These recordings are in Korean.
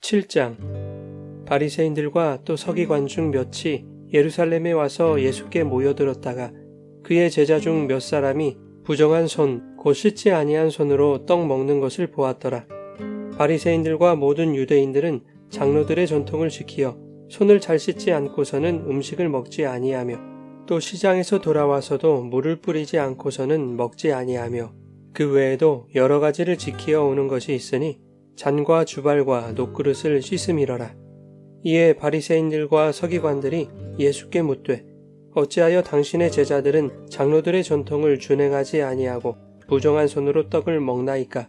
7장. 바리새인들과 또 서기관 중 몇이 예루살렘에 와서 예수께 모여들었다가 그의 제자 중 몇 사람이 부정한 손, 곧 씻지 아니한 손으로 떡 먹는 것을 보았더라. 바리새인들과 모든 유대인들은 장로들의 전통을 지키어 손을 잘 씻지 않고서는 음식을 먹지 아니하며 또 시장에서 돌아와서도 물을 뿌리지 않고서는 먹지 아니하며 그 외에도 여러 가지를 지키어 오는 것이 있으니 잔과 주발과 녹그릇을 씻음이러라. 이에 바리새인들과 서기관들이 예수께 묻되 어찌하여 당신의 제자들은 장로들의 전통을 준행하지 아니하고 부정한 손으로 떡을 먹나이까?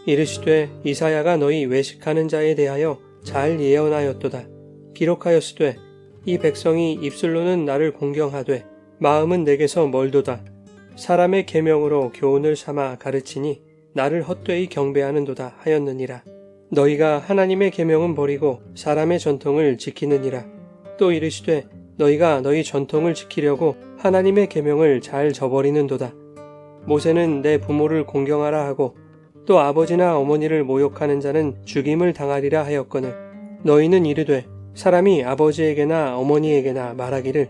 이르시되 이사야가 너희 외식하는 자에 대하여 잘 예언하였도다. 기록하였으되 이 백성이 입술로는 나를 공경하되 마음은 내게서 멀도다. 사람의 계명으로 교훈을 삼아 가르치니 나를 헛되이 경배하는도다 하였느니라. 너희가 하나님의 계명은 버리고 사람의 전통을 지키느니라. 또 이르시되 너희가 너희 전통을 지키려고 하나님의 계명을 잘 저버리는도다. 모세는 내 부모를 공경하라 하고 또 아버지나 어머니를 모욕하는 자는 죽임을 당하리라 하였거늘 너희는 이르되 사람이 아버지에게나 어머니에게나 말하기를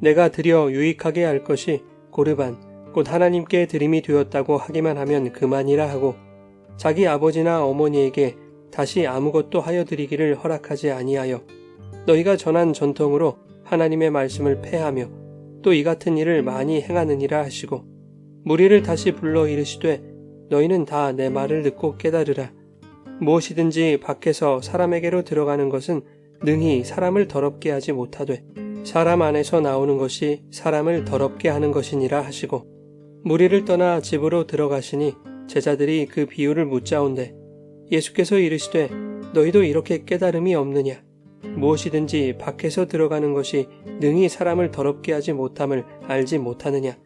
내가 드려 유익하게 할 것이 고르반 곧 하나님께 드림이 되었다고 하기만 하면 그만이라 하고 자기 아버지나 어머니에게 다시 아무것도 하여 드리기를 허락하지 아니하여 너희가 전한 전통으로 하나님의 말씀을 폐하며 또 이 같은 일을 많이 행하느니라 하시고 무리를 다시 불러 이르시되 너희는 다 내 말을 듣고 깨달으라. 무엇이든지 밖에서 사람에게로 들어가는 것은 능히 사람을 더럽게 하지 못하되 사람 안에서 나오는 것이 사람을 더럽게 하는 것이니라 하시고 무리를 떠나 집으로 들어가시니 제자들이 그 비유를 묻자온대 예수께서 이르시되 너희도 이렇게 깨달음이 없느냐? 무엇이든지 밖에서 들어가는 것이 능히 사람을 더럽게 하지 못함을 알지 못하느냐?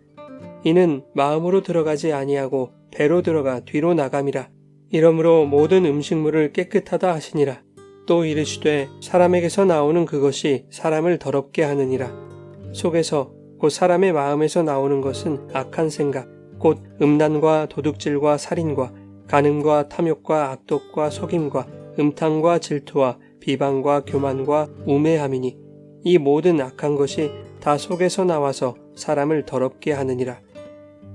이는 마음으로 들어가지 아니하고 배로 들어가 뒤로 나감이라. 이러므로 모든 음식물을 깨끗하다 하시니라. 또 이르시되 사람에게서 나오는 그것이 사람을 더럽게 하느니라. 속에서 곧 사람의 마음에서 나오는 것은 악한 생각, 곧 음란과 도둑질과 살인과 간음과 탐욕과 악독과 속임과 음탕과 질투와 비방과 교만과 우매함이니 이 모든 악한 것이 다 속에서 나와서 사람을 더럽게 하느니라.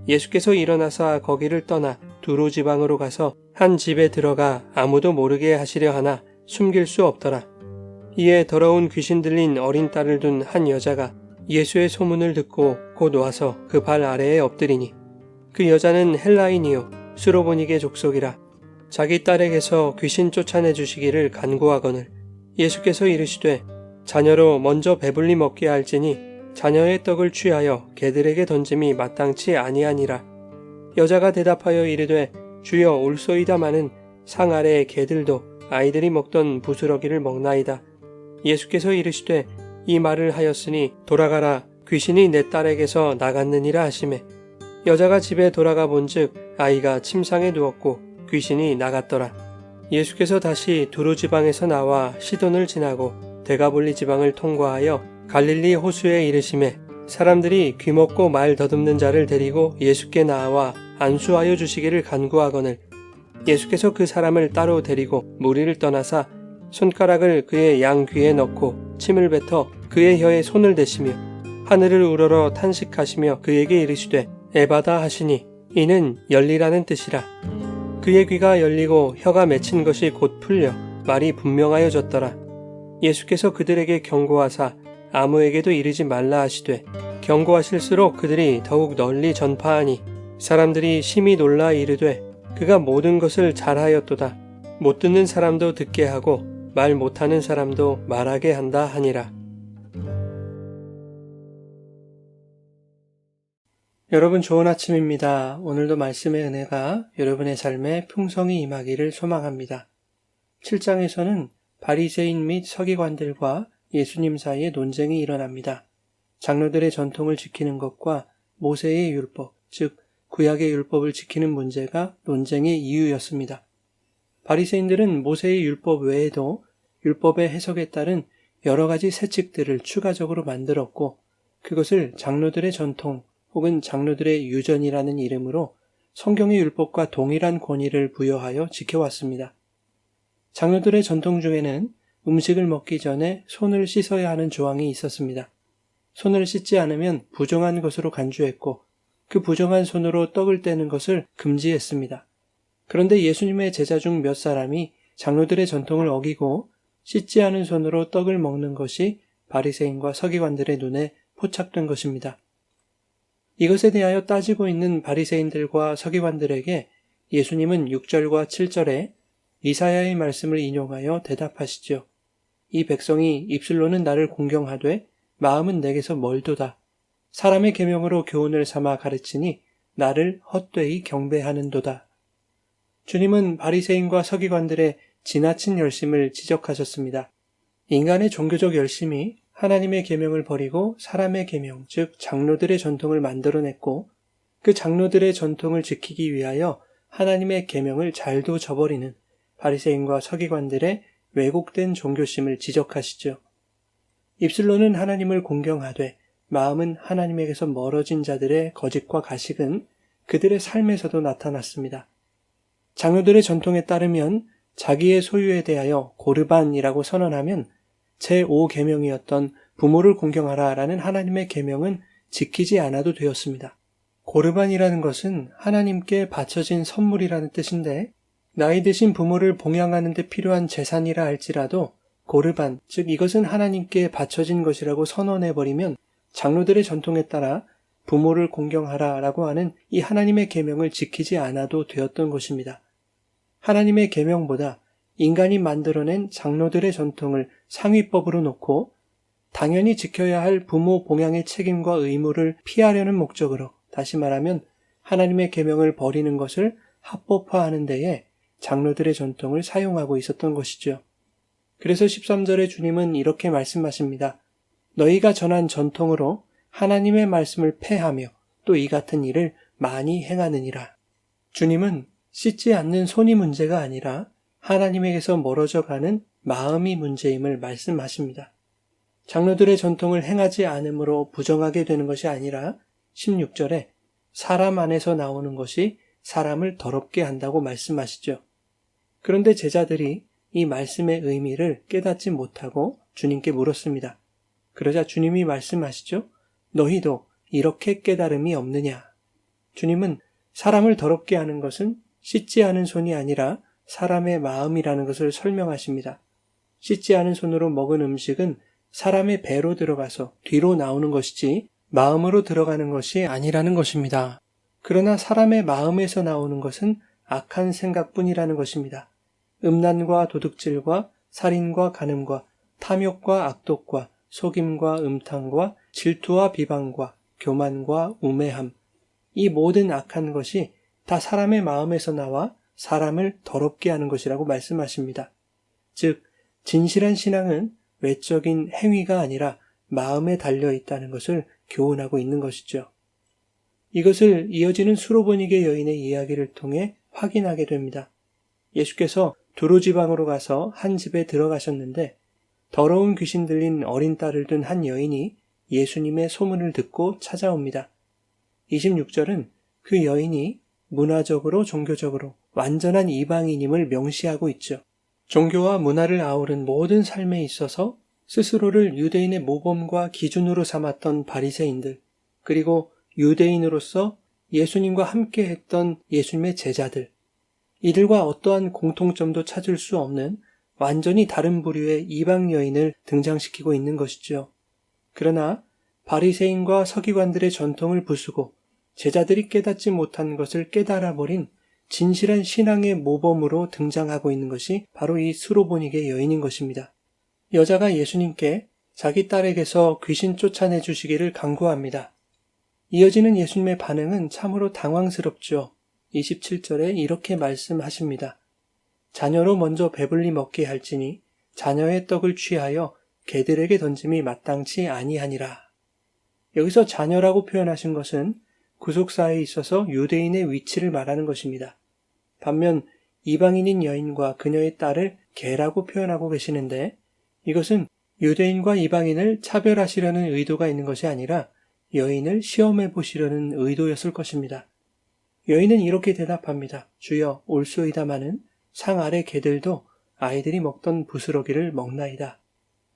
예수께서 일어나사 거기를 떠나 두로 지방으로 가서 한 집에 들어가 아무도 모르게 하시려 하나 숨길 수 없더라. 이에 더러운 귀신 들린 어린 딸을 둔 한 여자가 예수의 소문을 듣고 곧 와서 그 발 아래에 엎드리니 그 여자는 헬라인이요 수로보니게 족속이라. 자기 딸에게서 귀신 쫓아내 주시기를 간구하거늘 예수께서 이르시되 자녀로 먼저 배불리 먹게 할지니 자녀의 떡을 취하여 개들에게 던짐이 마땅치 아니하니라. 여자가 대답하여 이르되 주여 올소이다마는 상 아래의 개들도 아이들이 먹던 부스러기를 먹나이다. 예수께서 이르시되 이 말을 하였으니 돌아가라 귀신이 내 딸에게서 나갔느니라 하시매 여자가 집에 돌아가 본즉 아이가 침상에 누웠고 귀신이 나갔더라. 예수께서 다시 두로 지방에서 나와 시돈을 지나고 데가볼리 지방을 통과하여 갈릴리 호수에 이르시매 사람들이 귀먹고 말 더듬는 자를 데리고 예수께 나와 안수하여 주시기를 간구하거늘 예수께서 그 사람을 따로 데리고 무리를 떠나사 손가락을 그의 양 귀에 넣고 침을 뱉어 그의 혀에 손을 대시며 하늘을 우러러 탄식하시며 그에게 이르시되 에바다 하시니 이는 열리라는 뜻이라. 그의 귀가 열리고 혀가 맺힌 것이 곧 풀려 말이 분명하여졌더라. 예수께서 그들에게 경고하사 아무에게도 이르지 말라 하시되 경고하실수록 그들이 더욱 널리 전파하니 사람들이 심히 놀라 이르되 그가 모든 것을 잘하였도다. 못 듣는 사람도 듣게 하고 말 못하는 사람도 말하게 한다 하니라. 여러분 좋은 아침입니다. 오늘도 말씀의 은혜가 여러분의 삶에 풍성히 임하기를 소망합니다. 7장에서는 바리새인 및 서기관들과 예수님 사이에 논쟁이 일어납니다. 장로들의 전통을 지키는 것과 모세의 율법, 즉 구약의 율법을 지키는 문제가 논쟁의 이유였습니다. 바리새인들은 모세의 율법 외에도 율법의 해석에 따른 여러 가지 세칙들을 추가적으로 만들었고 그것을 장로들의 전통 혹은 장로들의 유전이라는 이름으로 성경의 율법과 동일한 권위를 부여하여 지켜왔습니다. 장로들의 전통 중에는 음식을 먹기 전에 손을 씻어야 하는 조항이 있었습니다. 손을 씻지 않으면 부정한 것으로 간주했고 그 부정한 손으로 떡을 떼는 것을 금지했습니다. 그런데 예수님의 제자 중 몇 사람이 장로들의 전통을 어기고 씻지 않은 손으로 떡을 먹는 것이 바리새인과 서기관들의 눈에 포착된 것입니다. 이것에 대하여 따지고 있는 바리새인들과 서기관들에게 예수님은 6절과 7절에 이사야의 말씀을 인용하여 대답하시죠. 이 백성이 입술로는 나를 공경하되 마음은 내게서 멀도다. 사람의 계명으로 교훈을 삼아 가르치니 나를 헛되이 경배하는도다. 주님은 바리새인과 서기관들의 지나친 열심을 지적하셨습니다. 인간의 종교적 열심이 하나님의 계명을 버리고 사람의 계명, 즉 장로들의 전통을 만들어냈고 그 장로들의 전통을 지키기 위하여 하나님의 계명을 잘도 저버리는 바리새인과 서기관들의 왜곡된 종교심을 지적하시죠. 입술로는 하나님을 공경하되 마음은 하나님에게서 멀어진 자들의 거짓과 가식은 그들의 삶에서도 나타났습니다. 장로들의 전통에 따르면 자기의 소유에 대하여 고르반이라고 선언하면 제5계명이었던 부모를 공경하라라는 하나님의 계명은 지키지 않아도 되었습니다. 고르반이라는 것은 하나님께 바쳐진 선물이라는 뜻인데 나이 드신 부모를 봉양하는 데 필요한 재산이라 할지라도 고르반, 즉 이것은 하나님께 바쳐진 것이라고 선언해버리면 장로들의 전통에 따라 부모를 공경하라라고 하는 이 하나님의 계명을 지키지 않아도 되었던 것입니다. 하나님의 계명보다 인간이 만들어낸 장로들의 전통을 상위법으로 놓고 당연히 지켜야 할 부모 봉양의 책임과 의무를 피하려는 목적으로, 다시 말하면 하나님의 계명을 버리는 것을 합법화하는 데에 장로들의 전통을 사용하고 있었던 것이죠. 그래서 13절에 주님은 이렇게 말씀하십니다. 너희가 전한 전통으로 하나님의 말씀을 폐하며 또 이 같은 일을 많이 행하느니라. 주님은 씻지 않는 손이 문제가 아니라 하나님에게서 멀어져 가는 마음이 문제임을 말씀하십니다. 장로들의 전통을 행하지 않으므로 부정하게 되는 것이 아니라 16절에 사람 안에서 나오는 것이 사람을 더럽게 한다고 말씀하시죠. 그런데 제자들이 이 말씀의 의미를 깨닫지 못하고 주님께 물었습니다. 그러자 주님이 말씀하시죠. 너희도 이렇게 깨달음이 없느냐. 주님은 사람을 더럽게 하는 것은 씻지 않은 손이 아니라 사람의 마음이라는 것을 설명하십니다. 씻지 않은 손으로 먹은 음식은 사람의 배로 들어가서 뒤로 나오는 것이지 마음으로 들어가는 것이 아니라는 것입니다. 그러나 사람의 마음에서 나오는 것은 악한 생각뿐이라는 것입니다. 음란과 도둑질과 살인과 간음과 탐욕과 악독과 속임과 음탕과 질투와 비방과 교만과 우매함, 이 모든 악한 것이 다 사람의 마음에서 나와 사람을 더럽게 하는 것이라고 말씀하십니다. 즉, 진실한 신앙은 외적인 행위가 아니라 마음에 달려 있다는 것을 교훈하고 있는 것이죠. 이것을 이어지는 수로보니게 여인의 이야기를 통해 확인하게 됩니다. 예수께서 두로 지방으로 가서 한 집에 들어가셨는데 더러운 귀신 들린 어린 딸을 둔 한 여인이 예수님의 소문을 듣고 찾아옵니다. 26절은 그 여인이 문화적으로 종교적으로 완전한 이방인임을 명시하고 있죠. 종교와 문화를 아우른 모든 삶에 있어서 스스로를 유대인의 모범과 기준으로 삼았던 바리새인들, 그리고 유대인으로서 예수님과 함께 했던 예수님의 제자들, 이들과 어떠한 공통점도 찾을 수 없는 완전히 다른 부류의 이방 여인을 등장시키고 있는 것이죠. 그러나 바리새인과 서기관들의 전통을 부수고 제자들이 깨닫지 못한 것을 깨달아버린 진실한 신앙의 모범으로 등장하고 있는 것이 바로 이 수로보니게 여인인 것입니다. 여자가 예수님께 자기 딸에게서 귀신 쫓아내 주시기를 간구합니다. 이어지는 예수님의 반응은 참으로 당황스럽죠. 27절에 이렇게 말씀하십니다. 자녀로 먼저 배불리 먹게 할지니 자녀의 떡을 취하여 개들에게 던짐이 마땅치 아니하니라. 여기서 자녀라고 표현하신 것은 구속사에 있어서 유대인의 위치를 말하는 것입니다. 반면 이방인인 여인과 그녀의 딸을 개라고 표현하고 계시는데 이것은 유대인과 이방인을 차별하시려는 의도가 있는 것이 아니라 여인을 시험해 보시려는 의도였을 것입니다. 여인은 이렇게 대답합니다. 주여 올소이다마는 상 아래 개들도 아이들이 먹던 부스러기를 먹나이다.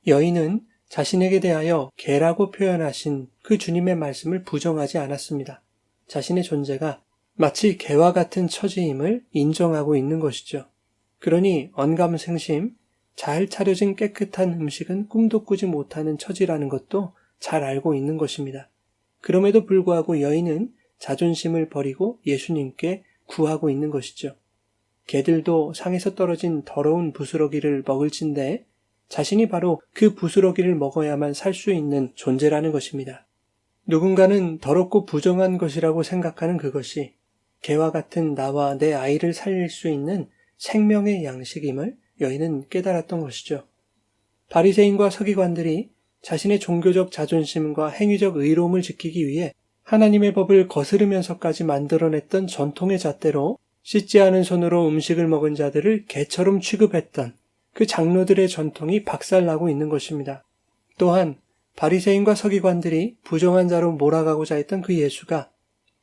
여인은 자신에게 대하여 개라고 표현하신 그 주님의 말씀을 부정하지 않았습니다. 자신의 존재가 마치 개와 같은 처지임을 인정하고 있는 것이죠. 그러니 언감생심, 잘 차려진 깨끗한 음식은 꿈도 꾸지 못하는 처지라는 것도 잘 알고 있는 것입니다. 그럼에도 불구하고 여인은 자존심을 버리고 예수님께 구하고 있는 것이죠. 개들도 상에서 떨어진 더러운 부스러기를 먹을진데 자신이 바로 그 부스러기를 먹어야만 살 수 있는 존재라는 것입니다. 누군가는 더럽고 부정한 것이라고 생각하는 그것이 개와 같은 나와 내 아이를 살릴 수 있는 생명의 양식임을 여인은 깨달았던 것이죠. 바리새인과 서기관들이 자신의 종교적 자존심과 행위적 의로움을 지키기 위해 하나님의 법을 거스르면서까지 만들어냈던 전통의 잣대로 씻지 않은 손으로 음식을 먹은 자들을 개처럼 취급했던 그 장로들의 전통이 박살나고 있는 것입니다. 또한 바리새인과 서기관들이 부정한 자로 몰아가고자 했던 그 예수가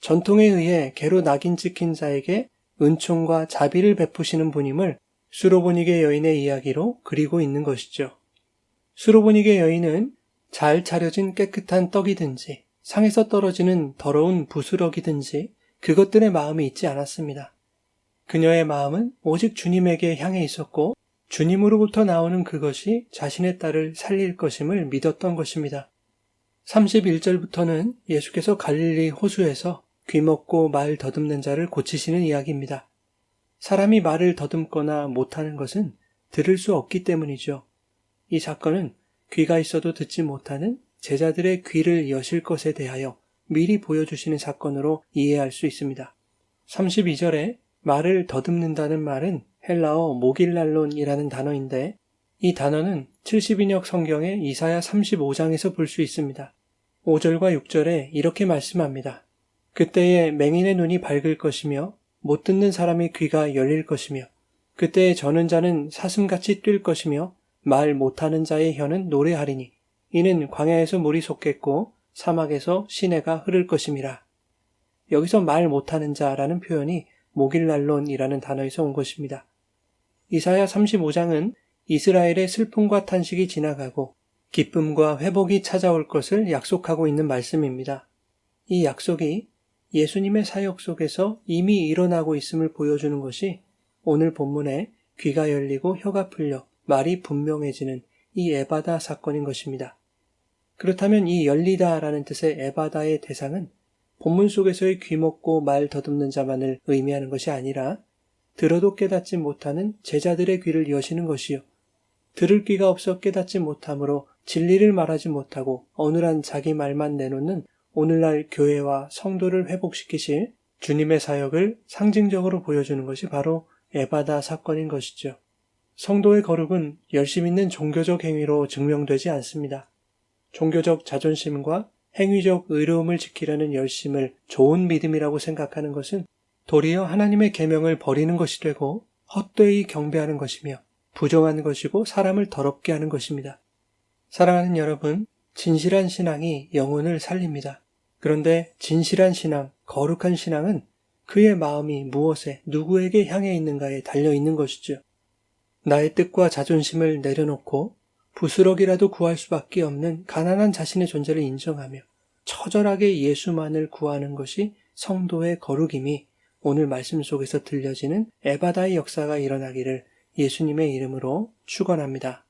전통에 의해 개로 낙인 찍힌 자에게 은총과 자비를 베푸시는 분임을 수로보니게 여인의 이야기로 그리고 있는 것이죠. 수로보니게 여인은 잘 차려진 깨끗한 떡이든지 상에서 떨어지는 더러운 부스러기든지 그것들의 마음이 있지 않았습니다. 그녀의 마음은 오직 주님에게 향해 있었고 주님으로부터 나오는 그것이 자신의 딸을 살릴 것임을 믿었던 것입니다. 31절부터는 예수께서 갈릴리 호수에서 귀먹고 말 더듬는 자를 고치시는 이야기입니다. 사람이 말을 더듬거나 못하는 것은 들을 수 없기 때문이죠. 이 사건은 귀가 있어도 듣지 못하는 제자들의 귀를 여실 것에 대하여 미리 보여주시는 사건으로 이해할 수 있습니다. 32절에 말을 더듬는다는 말은 헬라어 모길랄론이라는 단어인데 이 단어는 70인역 성경의 이사야 35장에서 볼 수 있습니다. 5절과 6절에 이렇게 말씀합니다. 그때에 맹인의 눈이 밝을 것이며 못 듣는 사람의 귀가 열릴 것이며 그때에 저는 자는 사슴같이 뛸 것이며 말 못하는 자의 혀는 노래하리니 이는 광야에서 물이 솟겠고 사막에서 시내가 흐를 것임이라. 여기서 말 못하는 자라는 표현이 모길랄론이라는 단어에서 온 것입니다. 이사야 35장은 이스라엘의 슬픔과 탄식이 지나가고 기쁨과 회복이 찾아올 것을 약속하고 있는 말씀입니다. 이 약속이 예수님의 사역 속에서 이미 일어나고 있음을 보여주는 것이 오늘 본문에 귀가 열리고 혀가 풀려 말이 분명해지는 이 에바다 사건인 것입니다. 그렇다면 이 열리다라는 뜻의 에바다의 대상은 본문 속에서의 귀먹고 말 더듬는 자만을 의미하는 것이 아니라 들어도 깨닫지 못하는 제자들의 귀를 여시는 것이요. 들을 귀가 없어 깨닫지 못함으로 진리를 말하지 못하고 어눌한 자기 말만 내놓는 오늘날 교회와 성도를 회복시키실 주님의 사역을 상징적으로 보여주는 것이 바로 에바다 사건인 것이죠. 성도의 거룩은 열심 있는 종교적 행위로 증명되지 않습니다. 종교적 자존심과 행위적 의로움을 지키려는 열심을 좋은 믿음이라고 생각하는 것은 도리어 하나님의 계명을 버리는 것이 되고 헛되이 경배하는 것이며 부정한 것이고 사람을 더럽게 하는 것입니다. 사랑하는 여러분, 진실한 신앙이 영혼을 살립니다. 그런데 진실한 신앙, 거룩한 신앙은 그의 마음이 무엇에, 누구에게 향해 있는가에 달려있는 것이죠. 나의 뜻과 자존심을 내려놓고 부스럭이라도 구할 수밖에 없는 가난한 자신의 존재를 인정하며 처절하게 예수만을 구하는 것이 성도의 거룩임이 오늘 말씀 속에서 들려지는 에바다의 역사가 일어나기를 예수님의 이름으로 축원합니다.